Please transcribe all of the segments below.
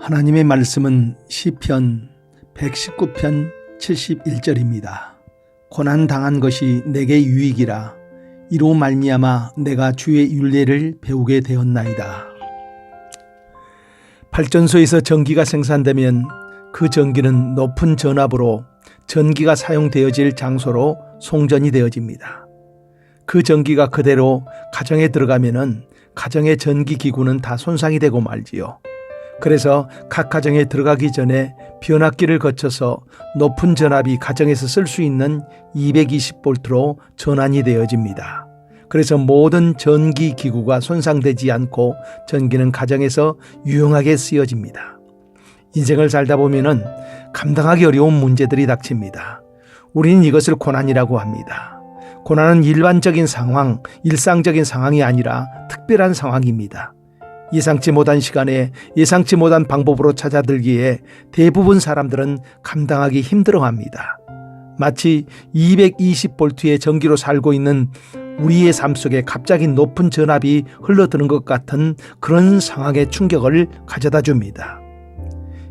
하나님의 말씀은 시편 119편 71절입니다. 고난당한 것이 내게 유익이라. 이로 말미암아 내가 주의 율례를 배우게 되었나이다. 발전소에서 전기가 생산되면 그 전기는 높은 전압으로 전기가 사용되어질 장소로 송전이 되어집니다. 그 전기가 그대로 가정에 들어가면은 가정의 전기기구는 다 손상이 되고 말지요. 그래서 각 가정에 들어가기 전에 변압기를 거쳐서 높은 전압이 가정에서 쓸 수 있는 220V로 전환이 되어집니다. 그래서 모든 전기기구가 손상되지 않고 전기는 가정에서 유용하게 쓰여집니다. 인생을 살다 보면은 감당하기 어려운 문제들이 닥칩니다. 우리는 이것을 고난이라고 합니다. 고난은 일반적인 상황, 일상적인 상황이 아니라 특별한 상황입니다. 예상치 못한 시간에 예상치 못한 방법으로 찾아들기에 대부분 사람들은 감당하기 힘들어합니다. 마치 220V의 전기로 살고 있는 우리의 삶 속에 갑자기 높은 전압이 흘러드는 것 같은 그런 상황의 충격을 가져다 줍니다.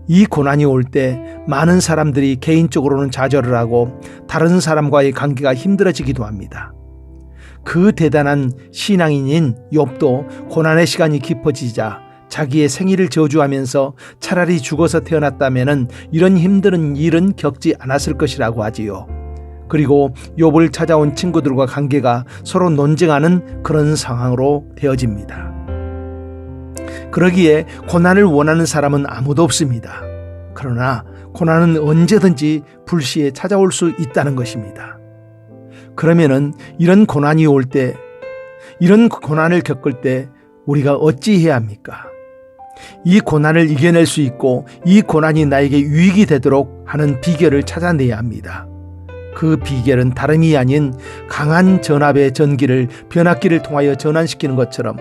이 고난이 올 때 많은 사람들이 개인적으로는 좌절을 하고 다른 사람과의 관계가 힘들어지기도 합니다. 그 대단한 신앙인인 욥도 고난의 시간이 깊어지자 자기의 생일을 저주하면서 차라리 죽어서 태어났다면 이런 힘든 일은 겪지 않았을 것이라고 하지요. 그리고 욥을 찾아온 친구들과 관계가 서로 논쟁하는 그런 상황으로 되어집니다. 그러기에 고난을 원하는 사람은 아무도 없습니다. 그러나 고난은 언제든지 불시에 찾아올 수 있다는 것입니다. 그러면은 이런 고난이 올 때, 이런 고난을 겪을 때 우리가 어찌해야 합니까? 이 고난을 이겨낼 수 있고 이 고난이 나에게 유익이 되도록 하는 비결을 찾아내야 합니다. 그 비결은 다름이 아닌 강한 전압의 전기를 변압기를 통하여 전환시키는 것처럼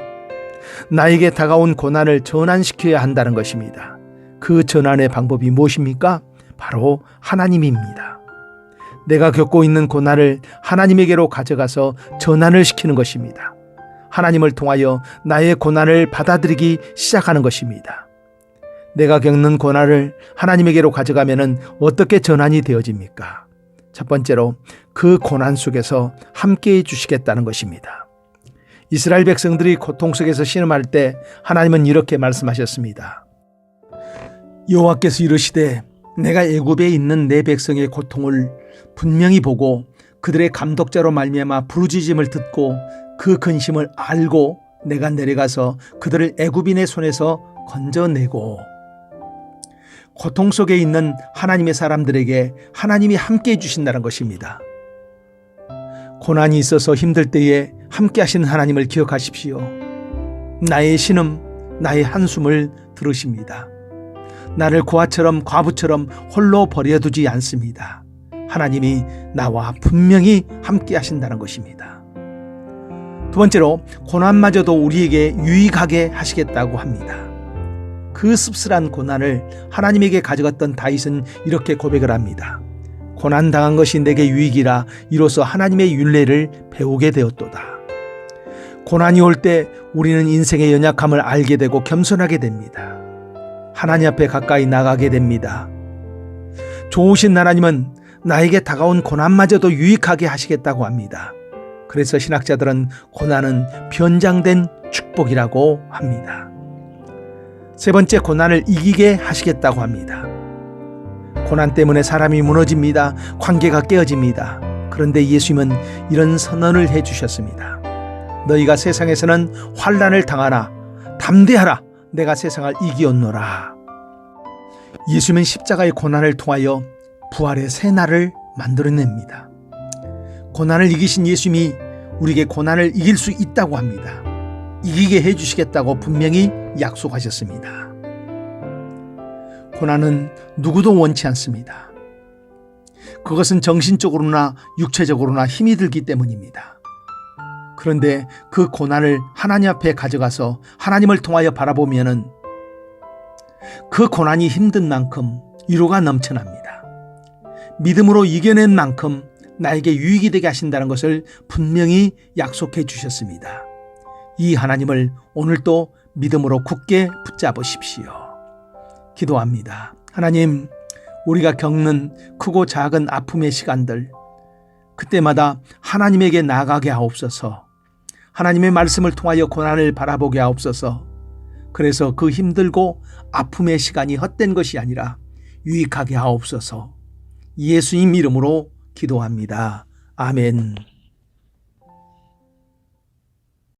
나에게 다가온 고난을 전환시켜야 한다는 것입니다. 그 전환의 방법이 무엇입니까? 바로 하나님입니다. 내가 겪고 있는 고난을 하나님에게로 가져가서 전환을 시키는 것입니다. 하나님을 통하여 나의 고난을 받아들이기 시작하는 것입니다. 내가 겪는 고난을 하나님에게로 가져가면 어떻게 전환이 되어집니까? 첫 번째로 그 고난 속에서 함께해 주시겠다는 것입니다. 이스라엘 백성들이 고통 속에서 신음할 때 하나님은 이렇게 말씀하셨습니다. 여호와께서 이르시되 내가 애굽에 있는 내 백성의 고통을 분명히 보고 그들의 감독자로 말미암아 부르짖음을 듣고 그 근심을 알고 내가 내려가서 그들을 애굽인의 손에서 건져내고. 고통 속에 있는 하나님의 사람들에게 하나님이 함께해 주신다는 것입니다. 고난이 있어서 힘들 때에 함께 하시는 하나님을 기억하십시오. 나의 신음, 나의 한숨을 들으십니다. 나를 고아처럼 과부처럼 홀로 버려두지 않습니다. 하나님이 나와 분명히 함께 하신다는 것입니다. 두 번째로 고난마저도 우리에게 유익하게 하시겠다고 합니다. 그 씁쓸한 고난을 하나님에게 가져갔던 다윗은 이렇게 고백을 합니다. 고난당한 것이 내게 유익이라. 이로써 하나님의 율례를 배우게 되었도다. 고난이 올 때 우리는 인생의 연약함을 알게 되고 겸손하게 됩니다. 하나님 앞에 가까이 나가게 됩니다. 좋으신 하나님은 나에게 다가온 고난마저도 유익하게 하시겠다고 합니다. 그래서 신학자들은 고난은 변장된 축복이라고 합니다. 세 번째, 고난을 이기게 하시겠다고 합니다. 고난 때문에 사람이 무너집니다. 관계가 깨어집니다. 그런데 예수님은 이런 선언을 해주셨습니다. 너희가 세상에서는 환난을 당하나 담대하라. 내가 세상을 이기었노라. 예수님은 십자가의 고난을 통하여 부활의 새 날을 만들어냅니다. 고난을 이기신 예수님이 우리에게 고난을 이길 수 있다고 합니다. 이기게 해주시겠다고 분명히 약속하셨습니다. 고난은 누구도 원치 않습니다. 그것은 정신적으로나 육체적으로나 힘이 들기 때문입니다. 그런데 그 고난을 하나님 앞에 가져가서 하나님을 통하여 바라보면은 그 고난이 힘든 만큼 위로가 넘쳐납니다. 믿음으로 이겨낸 만큼 나에게 유익이 되게 하신다는 것을 분명히 약속해 주셨습니다. 이 하나님을 오늘도 믿음으로 굳게 붙잡으십시오. 기도합니다. 하나님, 우리가 겪는 크고 작은 아픔의 시간들, 그때마다 하나님에게 나아가게 하옵소서. 하나님의 말씀을 통하여 고난을 바라보게 하옵소서. 그래서 그 힘들고 아픔의 시간이 헛된 것이 아니라 유익하게 하옵소서. 예수님 이름으로 기도합니다. 아멘.